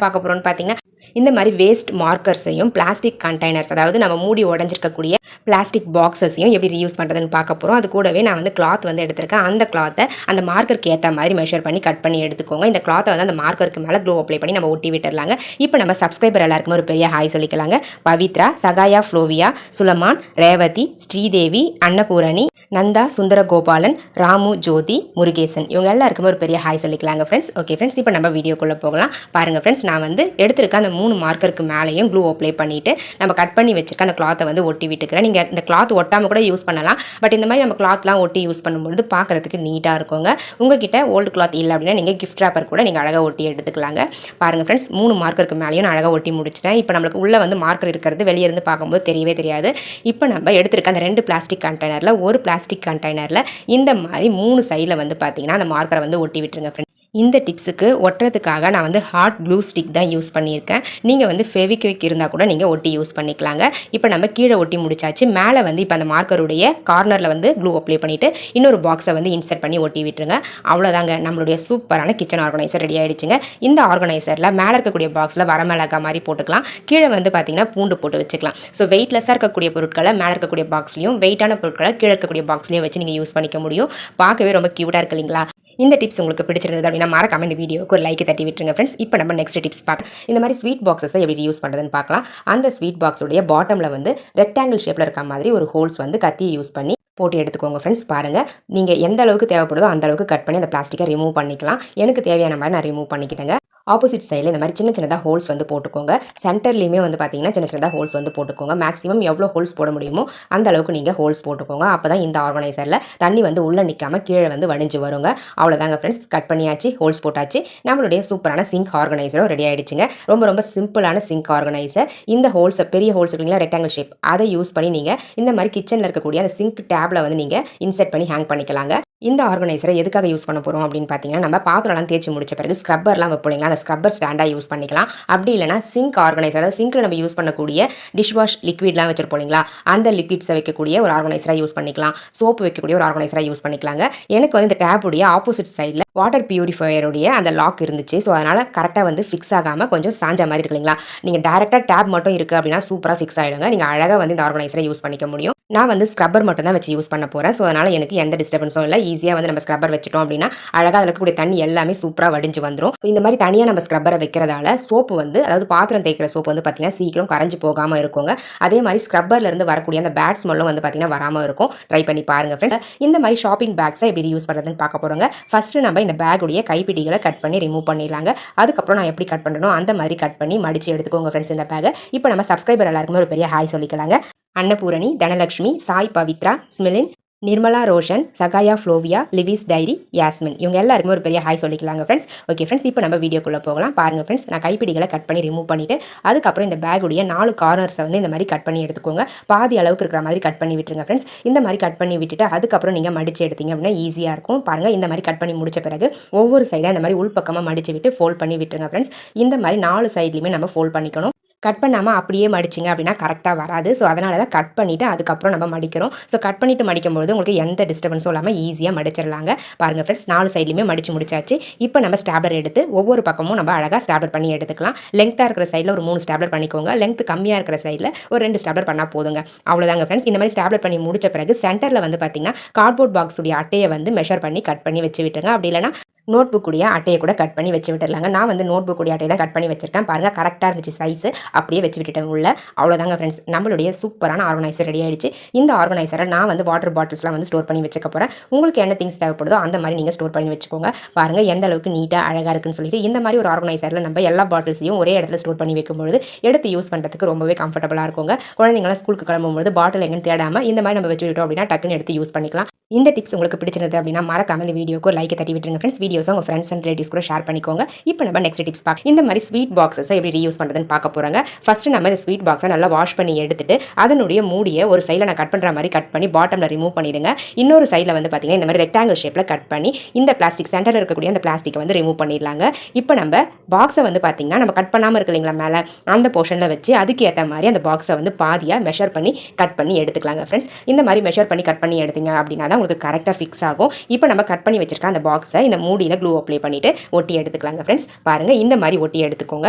பார்க்க போகிறோம்னு பார்த்தீங்கன்னா இந்த மாதிரி வேஸ்ட் மார்க்கர்ஸையும் பிளாஸ்டிக் கண்டெய்னர்ஸ் அதாவது நம்ம மூடி உடஞ்சிருக்கக்கூடிய பிளாஸ்டிக் பாக்ஸஸையும் எப்படி ரீயூஸ் பண்ணுறதுன்னு பார்க்க போகிறோம். அது கூடவே நான் வந்து கிளாத் வந்து எடுத்திருக்கேன். அந்த கிளாத்தை அந்த மார்க்கருக்கு ஏற்ற மாதிரி மெஷர் பண்ணி கட் பண்ணி எடுத்துக்கோங்க. இந்த கிளாத்தை வந்து அந்த மார்க்கருக்கு மேலே க்ளூ அப்ளை பண்ணி நம்ம ஒட்டி விட்டுடலாங்க. இப்போ நம்ம சப்ஸ்கிரைபர் எல்லாருக்குமே ஒரு பெரிய ஹாய் சொல்லிக்கலாங்க. பவித்ரா, சகாயா, ஃப்ளோவியா, சுலமான், ரேவதி, ஸ்ரீதேவி, அன்னபூரணி, நந்தா, சுந்தரகோபாலன், ராமு, ஜோதி, முருகேசன் இவங்க எல்லாருக்குமே ஒரு பெரிய ஹாய் சொல்லிக்கலாங்க ஃப்ரெண்ட்ஸ். ஓகே ஃப்ரெண்ட்ஸ், இப்போ நம்ம வீடியோக்குள்ளே போகலாம். பாருங்கள் ஃப்ரெண்ட்ஸ், நான் வந்து எடுத்திருக்க அந்த 3 மார்க்கருக்கு மேலேயும் க்ளூ அப்ளை பண்ணிவிட்டு நம்ம கட் பண்ணி வச்சுருக்க அந்த கிளாத்தை வந்து ஒட்டி விட்டுக்கிறேன். நீங்கள் இந்த கிளாத் ஒட்டாமல் கூட யூஸ் பண்ணலாம். பட் இந்த மாதிரி நம்ம கிளாத்லாம் ஒட்டி யூஸ் பண்ணும்போது பார்க்குறதுக்கு நீட்டாக இருக்குங்க. உங்ககிட்ட ஓல்டு கிளாத் இல்லை அப்படின்னா நீங்கள் கிஃப்ட் ராப்பர் கூட நீங்கள் அழகாக ஒட்டி எடுத்துக்கலாங்க. பாருங்கள் ஃப்ரெண்ட்ஸ், 3 மார்க்கருக்கு மேலேயும் நான் அழகாக ஒட்டி முடிச்சிட்டேன். இப்போ நம்மளுக்கு உள்ளே வந்து மார்க்கர் இருக்கிறது வெளியே இருந்து பார்க்கும்போது தெரியவே தெரியாது. இப்போ நம்ம எடுத்திருக்க அந்த 2 பிளாஸ்டிக் கண்டெய்னரில் ஒரு பிளாஸ்டிக் கண்டெய்னரில் இந்த மாதிரி 3 சைடில் வந்து பார்த்தீங்கன்னா அந்த மார்க்கரை வந்து ஒட்டி விட்டுருங்க ஃப்ரெண்ட்ஸ். இந்த டிப்ஸுக்கு ஒட்டுறதுக்காக நான் வந்து ஹாட் க்ளூ ஸ்டிக் தான் யூஸ் பண்ணியிருக்கேன். நீங்கள் வந்து ஃபெவிக்விக் இருந்தால் கூட நீங்கள் ஒட்டி யூஸ் பண்ணிக்கலாங்க. இப்போ நம்ம கீழே ஒட்டி முடிச்சாச்சு. மேலே வந்து இப்போ அந்த மார்க்கருடைய கார்னரில் வந்து க்ளூ அப்ளை பண்ணிவிட்டு இன்னொரு பாக்ஸை வந்து இன்சர்ட் பண்ணி ஒட்டி விட்டுருங்க. அவ்வளோதாங்க, நம்மளுடைய சூப்பரான கிச்சன் ஆர்கனைசர் ரெடி ஆகிடுச்சுங்க. இந்த ஆர்கனைசரில் மேலே இருக்கக்கூடிய பாக்ஸில் வரமிளகா மாதிரி போட்டுக்கலாம். கீழே வந்து பார்த்திங்கன்னா பூண்டு போட்டு வச்சுக்கலாம். ஸோ வெயிட்லெஸ்ஸாக இருக்கக்கூடிய பொருட்களை மேலே இருக்கக்கூடிய பாக்ஸ்லையும், வெயிட்டான பொருட்களை கீழே இருக்கக்கூடிய பாக்ஸ்லையும் வச்சு நீங்கள் யூஸ் பண்ணிக்க முடியும். பார்க்கவே ரொம்ப க்யூட்டாக இருக்கு இல்லைங்களா? இந்த டிப்ஸ் உங்களுக்கு பிடிச்சிருந்தது அப்படின்னா மறக்காம இந்த வீடியோக்கு ஒரு லைக் தட்டி விட்டுருங்க ஃப்ரெண்ட்ஸ். இப்போ நம்ம நெக்ஸ்ட் டிப்ஸ் பார்க்கலாம். இந்த மாதிரி ஸ்வீட் பாக்ஸஸை எப்படி யூஸ் பண்ணுறதுன்னு பார்க்கலாம். அந்த ஸ்வீட் பாக்ஸுடைய பாட்டமில் வந்து ரெக்டாங்கிள் ஷேப்பில் இருக்க மாதிரி ஒரு ஹோல்ஸ் வந்து கத்தியை யூஸ் பண்ணி போட்டு எடுத்துக்கோங்க ஃப்ரெண்ட்ஸ். பாருங்கள், நீங்கள் எந்த அளவுக்கு தேவைப்படுதோ அந்த அளவுக்கு கட் பண்ணி அந்த பிளாஸ்டிக்கை ரிமூவ் பண்ணிக்கலாம். எனக்கு தேவையான மாதிரி நான் ரிமூவ் பண்ணிக்கிட்டேங்க. ஆப்போசிட் சைடில் இந்த மாதிரி சின்னதாக ஹோல்ஸ் வந்து போட்டுக்கோங்க. சென்டர்லேயுமே வந்து பார்த்தீங்கன்னா சின்னதாக ஹோல்ஸ் வந்து போட்டுக்கோங்க. மேக்ஸிமம் எவ்வளோ ஹோல்ஸ் போட முடியுமோ அந்த அளவுக்கு நீங்கள் ஹோல்ஸ் போட்டுக்கோங்க. அப்போ தான் இந்த ஆர்கனைசரில் தண்ணி வந்து உள்ளே நிற்காமல் கீழே வந்து வடிஞ்சு வருங்க. அவ்வளோதாங்க ஃப்ரெண்ட்ஸ், கட் பண்ணியாச்சு, ஹோல்ஸ் போட்டாச்சு. நம்மளுடைய சூப்பரான சிங்க் ஆர்கனைசரும் ரெடி ஆகிடுச்சுங்க. ரொம்ப ரொம்ப சிம்பிளான சிங்க் ஆர்கனைசர். இந்த ஹோல்ஸை பெரிய ஹோல்ஸ் இருக்குங்களா ரெக்டாங்கிள் ஷேப், அதை யூஸ் பண்ணி நீங்கள் இந்த மாதிரி கிச்சனில் இருக்கக்கூடிய அந்த சிங்க் டேப்பில் வந்து நீங்கள் இன்செர்ட் பண்ணி ஹேங் பண்ணிக்கலாங்க. இந்த ஆர்கனைசரை எதுக்காக யூஸ் பண்ண போகிறோம் அப்படின்னு பார்த்தீங்கன்னா, நம்ம பாத்திரம்லாம் தேய்ச்சி முடிச்ச பிறகு ஸ்க்ரப்பர்லாம் வைப்போம். அந்த ஸ்க்ரப்பர் ஸ்டாண்டாக யூஸ் பண்ணிக்கலாம். அப்படி இல்லைனா சிங்க் ஆர்கனைசர், அதாவது சிங்கில் நம்ம யூஸ் பண்ணக்கூடிய டிஷ் வாஷ் லிக்விட்லாம் வச்சிருப்போம் இல்லைங்களா, அந்த லிக்விட்ஸை வைக்கக்கூடிய ஒரு ஆர்கனைசராக யூஸ் பண்ணிக்கலாம். சோப்பு வைக்கக்கூடிய ஒரு ஆர்கனைசராக யூஸ் பண்ணிக்கலாங்க. எனக்கு வந்து இந்த டேப்புடைய ஆப்போசிட் சைடில் வாட்டர் பியூரிஃபையருடைய அந்த லாக் இருந்துச்சு. ஸோ அதனால் கரெக்டாக வந்து ஃபிக்ஸ் ஆகாமல் கொஞ்சம் சாஞ்ச மாதிரி இருக்கு இல்லைங்களா. நீங்கள் டேரெக்டாக டேப் மட்டும் இருக்குது அப்படின்னா சூப்பராக ஃபிக்ஸ் ஆகிடுங்க. நீங்கள் அழகாக வந்து இந்த ஆர்கனைசரை யூஸ் பண்ணிக்க முடியும். நான் வந்து ஸ்க்ரப்பர் மட்டும் தான் வச்சு யூஸ் பண்ண போகிறேன். ஸோ அதனால் எனக்கு எந்த டிஸ்டர்பன்ஸும் இல்லை. ஈஸியாக வந்து நம்ம ஸ்க்ரப்பர் வச்சிட்டோம் அப்படின்னா அழகாக அதில் இருக்கக்கூடிய தண்ணி எல்லாமே சூப்பராக வடிஞ்சு வந்துடும். இந்த மாதிரி தனியாக நம்ம ஸ்க்ரப்பரை வைக்கிறதால சோப்பு வந்து, அதாவது பாத்திரம் தேய்க்கிற சோப்பு வந்து பார்த்தீங்கன்னா சீக்கிரம் கரைஞ்சி போகாமல் இருக்குங்க. அதே மாதிரி ஸ்க்ரப்பர்லேருந்து வரக்கூடிய அந்த பேட் ஸ்மெல்லும் வந்து பார்த்தீங்கன்னா வராமல் இருக்கும். ட்ரை பண்ணி பாருங்கள் ஃப்ரெண்ட்ஸ். இந்த மாதிரி ஷாப்பிங் பேக்ஸை எப்படி யூஸ் பண்ணுறதுன்னு பார்க்க போகிறோங்க. ஃபஸ்ட்டு நம்ம இந்த பேக்குடைய கைப்பிடிகளை கட் பண்ணி ரிமூவ் பண்ணிடலாங்க. அதுக்கப்புறம் நான் எப்படி கட் பண்ணணும் அந்த மாதிரி கட் பண்ணி மடித்து எடுத்துக்கோங்க ஃப்ரெண்ட்ஸ் இந்த பேக்கை. இப்போ நம்ம சப்ஸ்கிரைபர் எல்லாருக்குமே ஒரு பெரிய ஹாய் சொல்லிக்கலாங்க. அன்னபூரணி, தனலட்சுமி, சாய் பவித்ரா, ஸ்மிலின், நிர்மலா ரோஷன், சகாயா, ஃப்ளோவியா, லிவிஸ் டைரி, யாஸ்மின் இவங்க எல்லாருக்குமே ஒரு பெரிய ஹாய் சொல்லிக்கலாங்க ஃப்ரெண்ட்ஸ். ஓகே ஃப்ரெண்ட்ஸ், இப்போ நம்ம வீடியோக்குள்ளே போகலாம். பாருங்கள் ஃப்ரெண்ட்ஸ், நான் கைப்பிடிகளை கட் பண்ணி ரிமூவ் பண்ணிவிட்டு அதுக்கப்புறம் இந்த பேக்குடைய 4 கார்னர்ஸை வந்து இந்த மாதிரி கட் பண்ணி எடுத்துக்கோங்க. பாதி அளவுக்கு இருக்கிற மாதிரி கட் பண்ணி விட்டுருங்க ஃப்ரெண்ட்ஸ். இந்த மாதிரி கட் பண்ணி விட்டுட்டு அதுக்கப்புறம் நீங்கள் மடித்து எடுத்தீங்க அப்படின்னா ஈஸியாக இருக்கும். பாருங்கள், இந்த மாதிரி கட் பண்ணி முடிச்ச பிறகு ஒவ்வொரு சைடாக இந்த மாதிரி உள்பக்கமாக மடித்து விட்டு ஃபோல்ட் பண்ணி விட்டுருங்க ஃப்ரெண்ட்ஸ். இந்த மாதிரி 4 சைட்லையுமே நம்ம ஃபோல்ட் பண்ணிக்கணும். கட் பண்ணாமல் அப்படியே மடிச்சிங்க அப்படின்னா கரெக்டாக வராது. ஸோ அதனால தான் கட் பண்ணிவிட்டு அதுக்கப்புறம் நம்ம மடிக்கிறோம். ஸோ கட் பண்ணிவிட்டு மடிக்கும்போது உங்களுக்கு எந்த டிஸ்டர்பன்ஸும் இல்லாமல் ஈஸியாக மடிச்சிடலாங்க. பாருங்கள் ஃப்ரெண்ட்ஸ், 4 சைட்லையுமே மடித்து முடிச்சாச்சு. இப்போ நம்ம ஸ்டாப்லர் எடுத்து ஒவ்வொரு பக்கமும் நம்ம அழகாக ஸ்டாப்லர் பண்ணி எடுத்துக்கலாம். லெங்க்த்தாக இருக்கிற சைடில் ஒரு 3 ஸ்டாப்லர் பண்ணிக்கோங்க. லெங்க் கம்மியாக இருக்கிற சைடில் ஒரு 2 ஸ்டாப்லர் பண்ணால் போதுங்க. அவ்வளோதாங்க ஃப்ரெண்ட்ஸ். இந்த மாதிரி ஸ்டாப்லர் பண்ணி முடிச்ச பிறகு சென்டரில் வந்து பார்த்தீங்கன்னா கார்ட்போர்ட் பாக்ஸுடைய அட்டையை வந்து மெஷர் பண்ணி கட் பண்ணி வச்சு விட்டுருங்க. அப்படி இல்லைனா நோட் புக்குடைய அட்டையை கூட கட் பண்ணி வச்சு விட்டுடலாங்க. நான் வந்து நோட் புக்குடைய அட்டையை தான் கட் பண்ணி வச்சிருக்கேன். பாருங்கள், கரெக்டாக இருந்துச்சு சைஸு. அப்படியே வச்சு விட்டுட்டேன் உள்ள. அவ்வளோதாங்க ஃப்ரெண்ட்ஸ், நம்மளுடைய சூப்பரான ஆர்கனைசர் ரெடி ஆகிடுச்சு. இந்த ஆர்கனைசரை நான் வந்து வாட்டர் பாட்டில்ஸ்லாம் வந்து ஸ்டோர் பண்ணி வச்சுக்க போகிறேன். உங்களுக்கு என்ன திங்ஸ் தேவைப்படுதோ அந்த மாதிரி நீங்கள் ஸ்டோர் பண்ணி வச்சுக்கோங்க. பாருங்கள் எந்த அளவுக்கு நீட்டாக அழகாக இருக்குன்னு சொல்லிட்டு. இந்த மாதிரி ஒரு ஆர்கனைசரில் நம்ம எல்லா பாட்டில்ஸையும் ஒரே இடத்துல ஸ்டோர் பண்ணி வைக்கும்போது எடுத்து யூஸ் பண்ணுறதுக்கு ரொம்பவே கம்ஃபர்டபுளாக இருக்குங்க. குழந்தைங்களாம் ஸ்கூலுக்கு கிளம்பும்போது பாட்டில் எங்கன்னு தேடாமல் இந்த மாதிரி நம்ம வச்சுக்கிட்டோம் அப்படின்னா டக்குன்னு எடுத்து யூஸ் பண்ணிக்கலாம். இந்த டிப்ஸ் உங்களுக்கு பிடிச்சிருந்தது அப்படின்னா மறக்காம இந்த வீடியோக்கு ஒரு லைக் தட்டி விட்டுருங்க ஃப்ரெண்ட்ஸ். வீடியோஸ் உங்கள் ஃப்ரெண்ட்ஸ் அண்ட் ரிலேட்டிவ்ஸ் கூட ஷேர் பண்ணிக்கோங்க. இப்போ நம்ம நெக்ஸ்ட் டிப்ஸ் பார்க்க இந்த மாதிரி ஸ்வீட் பாக்ஸஸை எப்படி ரீயூஸ் பண்ணுறதுன்னு பார்க்க போகிறாங்க. ஃபஸ்ட்டு நம்ம இந்த ஸ்வீட் பாக்ஸை நல்லா வாஷ் பண்ணி எடுத்துட்டு அதனுடைய மூடியை ஒரு சைடில் நான் கட் பண்ணுற மாதிரி கட் பண்ணி பாட்டமில் ரிமூவ் பண்ணிடுங்க. இன்னொரு சைடில் வந்து பார்த்தீங்கன்னா இந்த மாதிரி ரெக்டாங்கிள் ஷேப்பில் கட் பண்ணி இந்த பிளாஸ்டிக் சென்டரில் இருக்கக்கூடிய அந்த பிளாஸ்டிக்கை வந்து ரிமூவ் பண்ணிடலாங்க. இப்போ நம்ம பாக்ஸை வந்து பார்த்தீங்கன்னா நம்ம கட் பண்ணாமல் இருக்கு இல்லைங்களா மேலே அந்த போர்ஷனில் வச்சு அதுக்கு ஏற்ற மாதிரி அந்த பாக்ஸை வந்து பாதியாக மெஷர் பண்ணி கட் பண்ணி எடுத்துக்கலாங்க ஃப்ரெண்ட்ஸ். இந்த மாதிரி மெஷர் பண்ணி கட் பண்ணி எடுத்தீங்க அப்படின்னா தான் உங்களுக்கு கரெக்டாக ஃபிக்ஸ் ஆகும். இப்போ நம்ம கட் பண்ணி வச்சிருக்க அந்த பாக்ஸை இந்த மூடியில் க்ளூ அப்ளை பண்ணிவிட்டு ஒட்டி எடுத்துக்கலாங்க ஃப்ரெண்ட்ஸ். பாருங்கள், இந்த மாதிரி ஒட்டி எடுத்துக்கோங்க.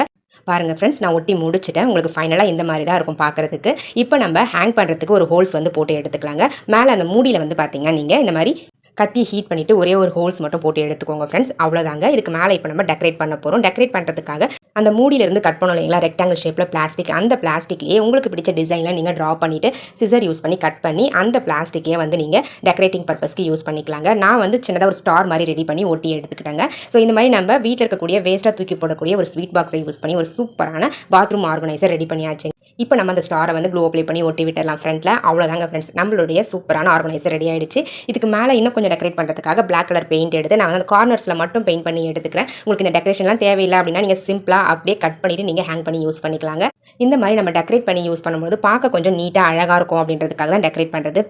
பாருங்கள் ஃப்ரெண்ட்ஸ், நான் ஒட்டி முடிச்சுட்டேன். உங்களுக்கு ஃபைனலாக இந்த மாதிரி தான் இருக்கும் பார்க்குறதுக்கு. இப்போ நம்ம ஹேங் பண்ணுறதுக்கு ஒரு ஹோல்ஸ் வந்து போட்டு எடுத்துக்கலாங்க. மேலே அந்த மூடியில் வந்து பார்த்தீங்கன்னா நீங்கள் இந்த மாதிரி கத்தியை ஹீட் பண்ணிவிட்டு ஒரே ஒரு ஹோல்ஸ் மட்டும் போட்டு எடுத்துக்கோங்க ஃப்ரெண்ட்ஸ். அவ்வளோதாங்க. இதுக்கு மேலே இப்போ நம்ம டெக்கரேட் பண்ண போகிறோம். டெக்கரேட் பண்ணுறதுக்காக அந்த மூடியிலிருந்து கட் பண்ணோம் இல்லைங்களா, ரெக்டாங்கிள் ஷேப்பில் பிளாஸ்டிக், அந்த பிளாஸ்டிக்லேயே உங்களுக்கு பிடிச்ச டிசைனில் நீங்கள் ட்ரா பண்ணிவிட்டு சிசர் யூஸ் பண்ணி கட் பண்ணி அந்த பிளாஸ்டிக்கையே வந்து நீங்கள் டெக்கரேட்டிங் பர்பஸ்க்கு யூஸ் பண்ணிக்கலாங்க. நான் வந்து சின்னதாக ஒரு ஸ்டார் மாதிரி ரெடி பண்ணி ஒட்டி எடுத்துக்கிட்டேங்க. ஸோ இந்த மாதிரி நம்ம வீட்டில் இருக்கக்கூடிய வேஸ்ட்டாக தூக்கி போடக்கூடிய ஒரு ஸ்வீட் பாக்ஸை யூஸ் பண்ணி ஒரு சூப்பரான பாத்ரூம் ஆர்கனைசர் ரெடி பண்ணியாச்சு. இப்போ நம்ம அந்த ஸ்டாரை வந்து க்ளூ அப்ளை பண்ணி ஒட்டி விட்டுடலாம் ஃப்ரண்ட்டில். அவ்வளோதாங்க ஃப்ரெண்ட்ஸ், நம்மளுடைய சூப்பரான ஆர்கனைசர் ரெடி ஆகிடுச்சு. இதுக்கு மேலே இன்னும் கொஞ்சம் டெக்கரேட் பண்ணுறதுக்காக பிளாக் கலர் பெயிண்ட் எடுத்து நான் வந்து அந்த கார்னர்ஸில் மட்டும் பெயிண்ட் பண்ணி எடுத்துக்கிறேன். உங்களுக்கு இந்த டெக்கரேஷன்லாம் தேவையில்லை அப்படின்னா நீங்கள் சிம்பிளாக அப்படியே கட் பண்ணிவிட்டு நீங்கள் ஹேங் பண்ணி யூஸ் பண்ணிக்கலாங்க. இந்த மாதிரி நம்ம டெக்கரேட் பண்ணி யூஸ் பண்ணும்போது பார்க்க கொஞ்சம் நீட்டாக அழகாக இருக்கும் அப்படின்றதுக்காக தான் டெக்கரேட் பண்ணுறது.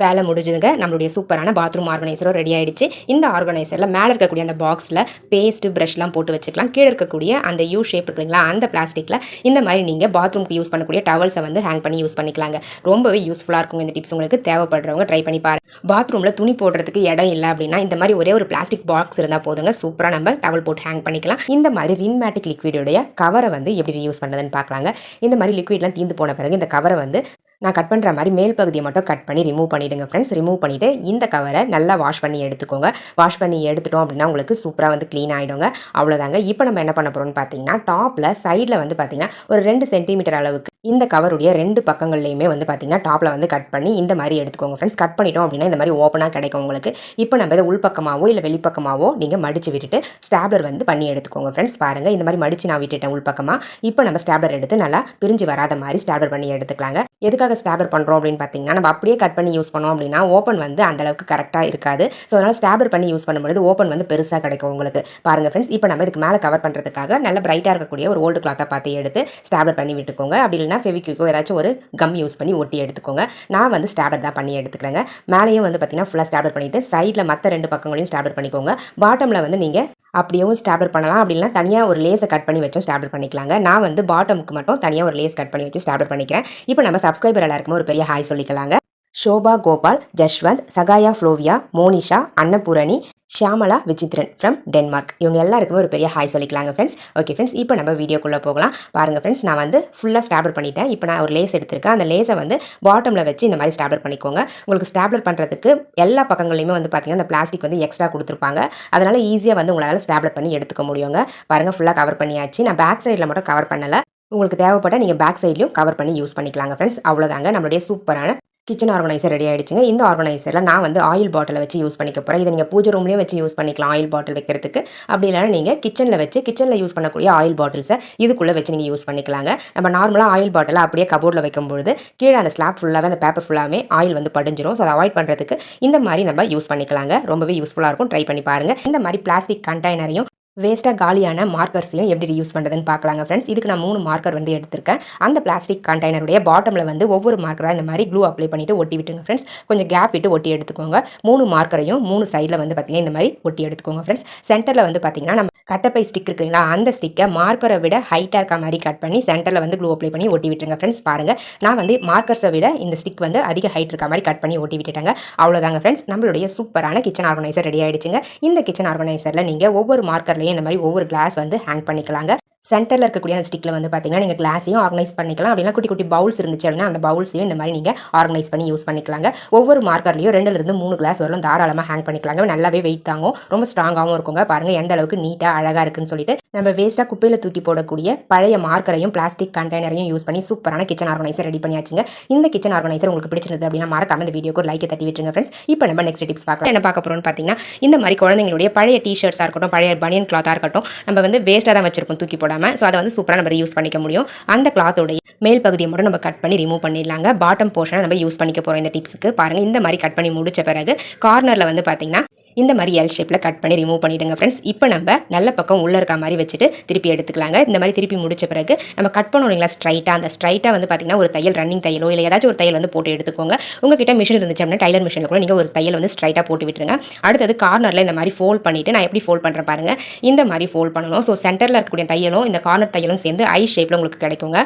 வேலை முடிஞ்சுதுங்க. நம்மளுடைய சூப்பரான பாத்ரூம் ஆர்கனைசரும் ரெடி ஆகிடுச்சு. இந்த ஆர்கனைசரில் மேலே இருக்கக்கூடிய அந்த பாக்ஸில் பேஸ்ட்டு ப்ரஷ்லாம் போட்டு வச்சுக்கலாம். கீழே இருக்கக்கூடிய அந்த யூ ஷேப் இருக்குங்களா, அந்த பிளாஸ்டிக்கில் இந்த மாதிரி நீங்கள் பாத்ரூம்க்கு யூஸ் பண்ணக்கூடிய டவல்ஸை வந்து ஹேங் பண்ணி யூஸ் பண்ணிக்கலாங்க. ரொம்பவே யூஸ்ஃபுல்லாக இருக்கும் இந்த டிப்ஸ். உங்களுக்கு தேவைப்படுறவங்க ட்ரை பண்ணி பாருங்க. பாத்ரூமில் துணி போடுறதுக்கு இடம் இல்லை அப்படின்னா இந்த மாதிரி ஒரே ஒரு பிளாஸ்டிக் பாக்ஸ் இருந்தால் போதுங்க. சூப்பராக நம்ம டவல் போட்டு ஹேங் பண்ணிக்கலாம். இந்த மாதிரி ரின்மேட்டிக் லிக்விடோடைய கவரை வந்து எப்படி யூஸ் பண்ணுறதுன்னு பார்க்கலாங்க. இந்த மாதிரி லிக்விட்லாம் தீர்ந்து போன பிறகு இந்த கவரை வந்து நான் கட் பண்ணுற மாதிரி மேல் பகுதியை மட்டும் கட் பண்ணி ரிமூவ் பண்ணிவிடுங்க ஃப்ரெண்ட்ஸ். ரிமூவ் பண்ணிவிட்டு இந்த கவரை நல்லா வாஷ் பண்ணி எடுத்துக்கோங்க. வாஷ் பண்ணி எடுத்துட்டோம் அப்படின்னா உங்களுக்கு சூப்பராக வந்து க்ளீன் ஆகிடுங்க. அவ்வளோதாங்க. இப்போ நம்ம என்ன பண்ண போகிறோம்னு பார்த்தீங்கன்னா டாப்பில் சைடில் வந்து பார்த்தீங்கன்னா ஒரு 2 சென்டிமீட்டர் அளவுக்கு இந்த கவருடைய 2 பக்கங்கள்லையுமே வந்து பார்த்தீங்கன்னா டாப்பில் வந்து கட் பண்ணி இந்த மாதிரி எடுத்துக்கோங்க ஃப்ரெண்ட்ஸ். கட் பண்ணிட்டோம் அப்படின்னா இந்த மாதிரி ஓப்பனாக கிடைக்கும் உங்களுக்கு. இப்போ நம்ம இதை உள்பக்கமாவோ இல்லை வெளிப்பக்கமாவோ நீங்கள் மடித்து விட்டுட்டு ஸ்டாப்லர் வந்து பண்ணி எடுத்துக்கோங்க ஃப்ரெண்ட்ஸ். பாருங்கள், இந்த மாதிரி மடித்து நான் விட்டுட்டேன் உள்பக்கமாக. இப்போ நம்ம ஸ்டாப்லர் எடுத்து நல்லா பிரிஞ்சு வராத மாதிரி ஸ்டாப்லர் பண்ணி எடுத்துக்கலாங்க. எதுக்காக ஸ்டாப்லர் பண்ணுறோம் அப்படின்னு பார்த்தீங்கன்னா நம்ம அப்படியே கட் பண்ணி யூஸ் பண்ணோம் அப்படின்னா ஓப்பன் வந்து அந்தளவுக்கு கரெக்டாக இருக்காது. ஸோ அதனால் ஸ்டாப்லர் பண்ணி யூஸ் பண்ணும்போது ஓப்பன் வந்து பெருசாக கிடைக்கும் உங்களுக்கு. பாருங்கள் ஃப்ரெண்ட்ஸ், இப்போ நம்ம இதுக்கு மேலே கவர் பண்ணுறதுக்காக நல்ல பிரைட்டாக இருக்கக்கூடிய ஒரு ஓல்டு கிளாத்தை பார்த்து எடுத்து ஸ்டாப்லர் பண்ணி விட்டுக்கோங்க. அப்படி இல்லைனா ஃபெவிக்விக்கோ ஏதாச்சும் ஒரு கம் யூஸ் பண்ணி ஒட்டி எடுத்துக்கோங்க. நான் வந்து ஸ்டாப்லர் தான் பண்ணி எடுத்துக்கிறேங்க. மேலேயும் வந்து பார்த்தீங்கன்னா ஃபுல்லாக ஸ்டாப்லர் பண்ணிவிட்டு சைடில் மற்ற 2 பக்கங்களையும் ஸ்டாப்லர் பண்ணிக்கோங்க. பாட்டமில் வந்து நீங்கள் அப்படியும் ஸ்டாப்லர் பண்ணலாம். அப்படின்னா தனியாக ஒரு லேஸை கட் பண்ணி வச்சும் ஸ்டாப்லர் பண்ணிக்கலாங்க. நான் வந்து பாட்டமுக்கு மட்டும் தனியாக ஒரு லேஸ் கட் பண்ணி வச்சு ஸ்டாப்லர் பண்ணிக்கிறேன். இப்போ நம்ம சப்ஸ்கிரைபர் எல்லாருக்குமே ஒரு பெரிய ஹாய் சொல்லிக்கலாங்க. Shobha Gopal, Jashwanth, Sagaya Flovia, Monisha, Annapoorani, Shyamala Vichitran from Denmark. இவங்க எல்லாருக்குமே ஒரு பெரிய ஹாய் சொல்லிக்கலாங்க ஃப்ரெண்ட்ஸ். ஓகே ஃப்ரெண்ட்ஸ், இப்போ நம்ம வீடியோக்குள்ளே போகலாம். பாருங்கள் ஃப்ரெண்ட்ஸ், நான் வந்து ஃபுல்லாக ஸ்டாப்லர் பண்ணிட்டேன். இப்போ நான் ஒரு லேஸ் எடுத்திருக்கேன். அந்த லேஸை வந்து பாட்டமில் வச்சு இந்த மாதிரி ஸ்டாப்லர் பண்ணிக்கோங்க. உங்களுக்கு ஸ்டாப்லர் பண்ணுறதுக்கு எல்லா பக்கங்களையுமே வந்து பார்த்தீங்கன்னா அந்த பிளாஸ்டிக் வந்து எக்ஸ்ட்ரா கொடுத்துருப்பாங்க. அதனால் ஈஸியாக வந்து உங்களால் ஸ்டாப்லர் பண்ணி எடுத்துக்க முடியுங்க. பாருங்கள், ஃபுல்லாக கவர் பண்ணியாச்சு. நான் பேக் சைடில் மட்டும் கவர் பண்ணலை. உங்களுக்கு தேவைப்பட்டால் நீங்கள் பேக் சைட்லையும் கவர் பண்ணி யூஸ் பண்ணிக்கலாங்க ஃப்ரெண்ட்ஸ். அவ்வளோதாங்க, நம்மளுடைய சூப்பரான கிச்சன் ஆர்கனைசர் ரெடி ஆகிடுச்சுங்க. இந்த ஆர்கனைசரில் நான் வந்து ஆயில் பாட்டிலை வச்சு யூஸ் பண்ணிக்க போகிறேன். இதை நீங்கள் பூஜை ரூம்லேயும் வச்சு யூஸ் பண்ணிக்கலாம் ஆயில் பாட்டில் வைக்கிறதுக்கு. அப்படி இல்லைனா நீங்கள் கிச்சனில் யூஸ் பண்ணக்கூடிய ஆயில் பாட்டில்ஸை இதுக்குள்ளே வச்சு நீங்கள் யூஸ் பண்ணிக்கலாங்க. நம்ம நார்மலாக ஆயில் பாட்டிலை அப்படியே கபோர்டில் வைக்கும்போது கீழே அந்த ஸ்லாப் ஃபுல்லாகவே அந்த பேப்பர் ஃபுல்லாகவே ஆயில் வந்து படிஞ்சிரும். ஸோ அதை அவாய்ட் பண்ணுறதுக்கு இந்த மாதிரி நம்ம யூஸ் பண்ணிக்கலாங்க. ரொம்பவே யூஸ்ஃபுல்லாக இருக்கும். ட்ரை பண்ணி பாருங்கள். இந்த மாதிரி பிளாஸ்டிக் கண்டெய்னரையும் வேஸ்ட்டாக காலியான மார்க்கர்ஸையும் எப்படி யூஸ் பண்ணுறதுன்னு பார்க்கலாங்க ஃப்ரெண்ட்ஸ். இதுக்கு நான் 3 மார்க்கர் வந்து எடுத்திருக்கேன். அந்த பிளாஸ்டிக் கண்டெய்னருடைய பாட்டமில் வந்து ஒவ்வொரு மார்க்கராக இந்த மாதிரி க்ளூ அப்ளை பண்ணிவிட்டு ஒட்டி விட்டுங்க ஃப்ரெண்ட்ஸ். கொஞ்சம் கேப் விட்டு ஒட்டி எடுத்துக்கோங்க. 3 மார்க்கரையும் 3 சைடில் வந்து பார்த்திங்கன்னா இந்த மாதிரி ஒட்டி எடுத்துக்கோங்க ஃப்ரெண்ட்ஸ். சென்டரில் வந்து பார்த்திங்கன்னா நம்ம கட்டப்பை ஸ்டிக் இருக்குங்களா, அந்த ஸ்டிக்கை மார்க்கரை விட ஹைட்டாக இருக்க மாதிரி கட் பண்ணி சென்டரில் வந்து க்ளூ அப்ளை பண்ணி ஒட்டி விட்டுருங்க ஃப்ரெண்ட்ஸ். பாருங்கள், நான் வந்து மார்க்கர்ஸை விட இந்த ஸ்டிக் வந்து அதிக ஹைட் இருக்க மாதிரி கட் பண்ணி ஒட்டி விட்டுட்டாங்க. அவ்வளோதாங்க ஃப்ரெண்ட்ஸ், நம்மளுடைய சூப்பரான கிச்சன் ஆர்கனைசர் ரெடி ஆகிடுச்சுங்க. இந்த கிச்சன் ஆர்கனைசரில் நீங்கள் ஒவ்வொரு மார்க்கர்லையும் இந்த மாதிரி ஒவ்வொரு கிளாஸ் வந்து ஹேங் பண்ணிக்கலாங்க. சென்டரில் இருக்கக்கூடிய அந்த ஸ்டிக்கில் வந்து பார்த்தீங்கன்னா நீங்கள் கிளாஸையும் ஆர்கனைஸ் பண்ணிக்கலாம். அப்படின்னா குட்டி குட்டி பவுல்ஸ் இருந்துச்சு அப்படின்னா அந்த பவுல்ஸையும் இந்த மாதிரி நீங்கள் ஆர்கனைஸ் பண்ணி யூஸ் பண்ணிக்கலாங்க. ஒவ்வொரு மார்க்கர்லையும் 2லிருந்து 3 கிளாஸ் வரலும் தாராளமாக ஹேங் பண்ணிக்கலாங்க. நல்லாவே வெயிட் தாங்கும், ரொம்ப ஸ்ட்ராங்காகவும் இருக்குங்க. பாருங்கள் எந்த அளவுக்கு நீட்டாக அழகாக இருக்குன்னு சொல்லிட்டு. நம்ம வேஸ்ட்டாக குப்பையில் தூக்கி போடக்கூடிய பழைய மார்க்கரையும் பிளாஸ்டிக் கண்டெய்னரையும் யூஸ் பண்ணி சூப்பரான கிச்சன் ஆர்கனைசர் ரெடி பண்ணியாச்சுங்க. இந்த கிச்சன் ஆர்கனைசர் உங்களுக்கு பிடிச்சிருந்தது அப்படின்னா மறக்காம இந்த வீடியோக்கு ஒரு லைக் தட்டி விட்டுருங்க ஃப்ரெண்ட்ஸ். இப்போ நம்ம நெக்ஸ்ட் டிப்ஸ் பார்க்கலாம். என்ன பார்க்க போகிறோம்னு பார்த்தீங்கன்னா இந்த மாதிரி குழந்தைங்களுடைய பழைய டிஷர்ட்ஸாக இருக்கட்டும், பழைய பனியன் கிளாத்தாக இருக்கட்டும், நம்ம வந்து வேஸ்ட்டாக தான் வச்சிருப்போம் தூக்கி போடாமல். ஸோ அதை வந்து சூப்பராக நம்ம யூஸ் பண்ணிக்க முடியும். அந்த கிளாத்தோடைய மேல் பகுதியை மட்டும் நம்ம கட் பண்ணி ரிமூவ் பண்ணிடலாங்க. பாட்டம் போர்ஷனை நம்ம யூஸ் பண்ணிக்க போகிறோம் இந்த டிப்ஸுக்கு. பாருங்கள், இந்த மாதிரி கட் பண்ணி முடிச்ச பிறகு கார்னரில் வந்து பார்த்தீங்கன்னா இந்த மாதிரி எல் ஷேப்பில் கட் பண்ணி ரிமூவ் பண்ணிவிடுங்க ஃப்ரெண்ட்ஸ். இப்போ நம்ம நல்ல பக்கம் உள்ளே இருக்க மாதிரி வச்சுட்டு திருப்பி எடுத்துக்கலாங்க. இந்த மாதிரி திருப்பி முடிச்ச பிறகு நம்ம கட் பண்ணோம் இல்லைங்களா ஸ்ட்ரைட்டாக, அந்த ஸ்ட்ரைட்டாக வந்து பார்த்திங்கன்னா ஒரு தையல், ரன்னிங் தையலோ இல்லை ஏதாச்சும் ஒரு தையல் வந்து போட்டு எடுத்துக்கோங்க. உங்ககிட்ட மிஷின் இருந்துச்சு அப்படின்னா டைலர் மிஷினில் கூட நீங்கள் ஒரு தையல் வந்து ஸ்ட்ரைட்டாக போட்டு விட்டுருங்க. அடுத்தது கார்னரில் இந்த மாதிரி ஃபோல்ட் பண்ணிவிட்டு நான் எப்படி ஃபோல்ட் பண்ணுறேன் பாருங்கள். இந்த மாதிரி ஃபோல்ட் பண்ணணும். ஸோ சென்டரில் இருக்கக்கூடிய தையலும் இந்த கார்னர் தையலும் சேர்ந்து ஐ ஷேப்பில் உங்களுக்கு கிடைக்குங்க.